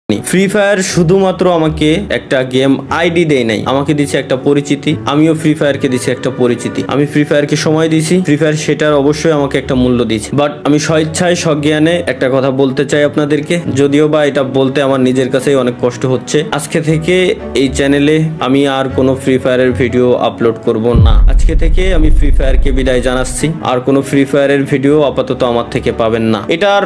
Free fire শুধুমাত্র আমাকে একটা গেম আইডি দেয় নাই, আমাকে দিচ্ছে একটা পরিচিতি। আমিও ফ্রি ফায়ারকে দিচ্ছি একটা পরিচিতি। আমি ফ্রি ফায়ারকে সময় দিয়েছি, ফ্রি ফায়ার সেটার অবশ্যই আমাকে একটা মূল্য দিয়েছে। বাট আমি স্বেচ্ছায় সজ্ঞানে একটা কথা বলতে চাই আপনাদেরকে, যদিও বা এটা বলতে আমার নিজের কাছেই অনেক কষ্ট হচ্ছে। আজকে থেকে এই চ্যানেলে আমি আর কোনো ফ্রি ফায়ারের ভিডিও আপলোড করব না। আজকে থেকে আমি ফ্রি ফায়ারকে বিদায় জানাচ্ছি। আর কোনো ফ্রি ফায়ারের ভিডিও আপাতত আমার থেকে পাবেন না। এটার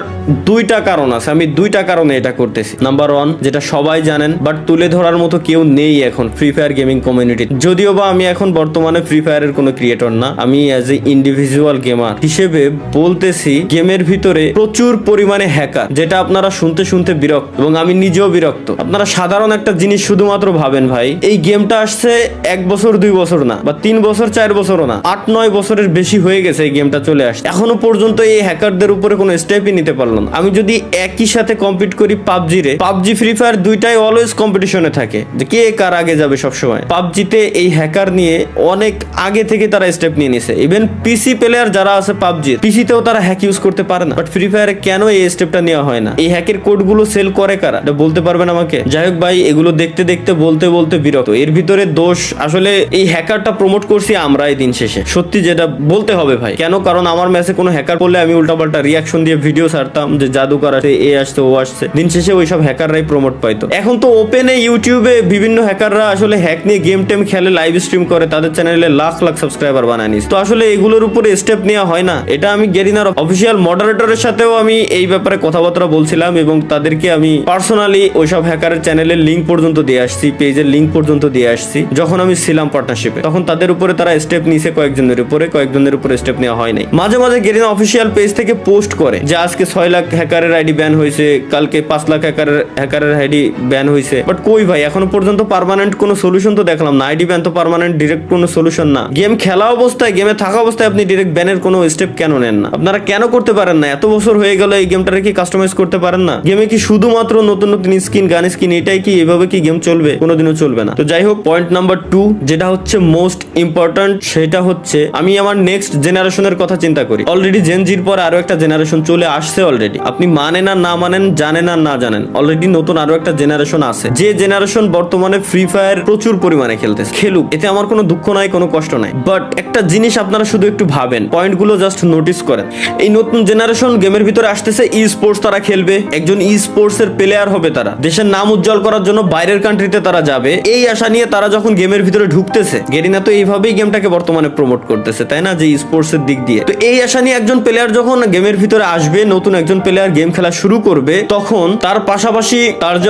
দুইটা কারণ আছে, আমি দুইটা কারণে এটা করতেছি। নাম্বার ওয়ান, যেটা সবাই জানেন বাট তুলে ধরার মতো কেউ নেই এখন ফ্রি ফায়ার গেমিং কমিউনিটি। যদিও বা আমি এখন বর্তমানে ফ্রি ফায়ারের কোনো ক্রিয়েটর না, আমি অ্যাজ এ ইন্ডিভিজুয়াল গেমার হিসেবে বলতেছি, গেমের ভিতরে প্রচুর পরিমাণে হ্যাকার, যেটা আপনারা শুনতে শুনতে বিরক্ত এবং আমি নিজেও বিরক্ত। আপনারা সাধারণ একটা জিনিস শুধুমাত্র ভাবেন, ভাই এই গেমটা আসছে 1 বছর 2 বছর না, বা 3 বছর 4 বছরও না, 8-9 বছরের বেশি হয়ে গেছে এই গেমটা চলে আসছে। এখনো পর্যন্ত এই হ্যাকারদের উপরে কোনো স্টেপই নিতে পারলো না। আমি যদি একই সাথে কম্পিট করি পাবজি ফ্রি ফায়ার দুইটাই অলওয়েজ কম্পিটিশনে থাকে, যে কে কার আগে যাবে সবসময়। পাবজিতে এই হ্যাকার নিয়ে অনেক আগে থেকে তারা স্টেপ নিয়ে নিছে। ইভেন পিসি প্লেয়ার যারা আছে পাবজির, পিসিতেও তারা হ্যাক ইউজ করতে পারে না। বাট ফ্রি ফায়ারে কেন এই স্টেপটা নেওয়া হয় না? এই হ্যাকের কোডগুলো সেল করে কারা, এটা বলতে পারবেন আমাকে? যাই হোক ভাই, এগুলো দেখতে দেখতে বলতে বলতে বিরক্ত। এর ভিতরে দোষ আসলে এই হ্যাকারটা প্রমোট করছি আমরা এই দিন শেষে, সত্যি যেটা বলতে হবে ভাই। কেন? কারণ আমার ম্যাচে কোনো হ্যাকার করলে আমি উল্টাপাল্টা রিয়াকশন দিয়ে ভিডিও ছাড়তাম যে জাদুকর আছে, এ আসছে, ও আসছে। দিন শেষে ওইসব হ্যাকাররাই প্রমোট পাইতো। এখন তো ওপেনে ইউটিউবে বিভিন্ন হ্যাকাররা আসলে হ্যাক নিয়ে গেম টেম খেলে, লাইভ স্ট্রিম করে, তাদের চ্যানেলে লাখ লাখ সাবস্ক্রাইবার বানায় নিস। তো আসলে এগুলোর উপরে স্টেপ নেওয়া হয় না। এটা আমি গেরিনার অফিসিয়াল মডারেটরের সাথেও আমি এই ব্যাপারে কথাবার্তা বলছিলাম এবং তাদেরকে আমি পার্সোনালি ওইসব হ্যাকারের চ্যানেলের লিঙ্ক পর্যন্ত দিয়ে আসছি, পেজের লিঙ্ক পর্যন্ত দিয়ে আসছি। যখন আমি ছিলাম পার্টনারশিপে, তখন তাদের উপরে তারা স্টেপ নিছে, কয়েকজনের উপরে স্টেপ নেওয়া হয় নাই। মাঝে মাঝে গেরিনা অফিসিয়াল পেজ থেকে পোস্ট করে যে আজকে 6 লাখ হ্যাকারের আইডি ব্যান হয়েছে, কালকে 5 লাখ হ্যাকারের আইডি ব্যান হয়েছে। বাট কই ভাই, এখনো পর্যন্ত পার্মানেন্ট কোনো সলিউশন তো দেখলাম না। আইডি ব্যান তো পার্মানেন্ট ডিরেক্ট কোনো সলিউশন না। গেম খেলা অবস্থায়, গেমে থাকা অবস্থায় আপনি ডিরেক্ট ব্যানের কোনো স্টেপ কেন নেন না? আপনারা কেন করতে পারেন না? এত বছর হয়ে গেল এই গেমটারে কি কাস্টমাইজ করতে পারেন না? গেমে কি শুধুমাত্র নতুন নতুন স্কিন, গান স্কিন, এটাই কি? এভাবে কি গেম চলবে? কোনোদিনও চলবে না। তো যাই হোক, পয়েন্ট নাম্বার 2 যেটা হচ্ছে মোস্ট ইম্পর্টেন্ট, সেটা হচ্ছে আমি আমার নেক্সট জেনারেশনের কথা চিন্তা করি। অলরেডি জেনজির পর আরো একটা জেনারেশন চলে আসছে অলরেডি। আপনি মানেন আর না মানেন, জানেন আর না জানেন, অলরেডি নতুন আরো একটা জেনারেশন আছে, যে জেনারেশন বর্তমানে ফ্রি ফায়ার প্রচুর পরিমাণে খেলতেছে। খেলুক, এতে আমার কোনো দুঃখ নাই, কোনো কষ্ট নাই। বাট একটা জিনিস আপনারা শুধু একটু ভাবেন, পয়েন্টগুলো জাস্ট নোটিস করেন। এই নতুন জেনারেশন গেমের ভিতরে আসতেছে, ই স্পোর্টস তারা খেলবে, একজন ই স্পোর্টস এর প্লেয়ার হবে তারা, দেশের নাম উজ্জ্বল করার জন্য বাইরের কান্ট্রিতে তারা যাবে। এই আশা নিয়ে তারা যখন গেমের ভিতরে ঢুকতেছে, গেরিনা তো এইভাবেই গেমটাকে বর্তমানে প্রমোট করতেছে, তাই না? যে ই স্পোর্টস এর দিক দিয়ে। তো এই আশা নিয়ে একজন প্লেয়ার যখন গেমের ভিতরে আসবে, নতুন একজন প্লেয়ার গেম খেলা শুরু করবে, তখন তার পাশাপাশি তার যে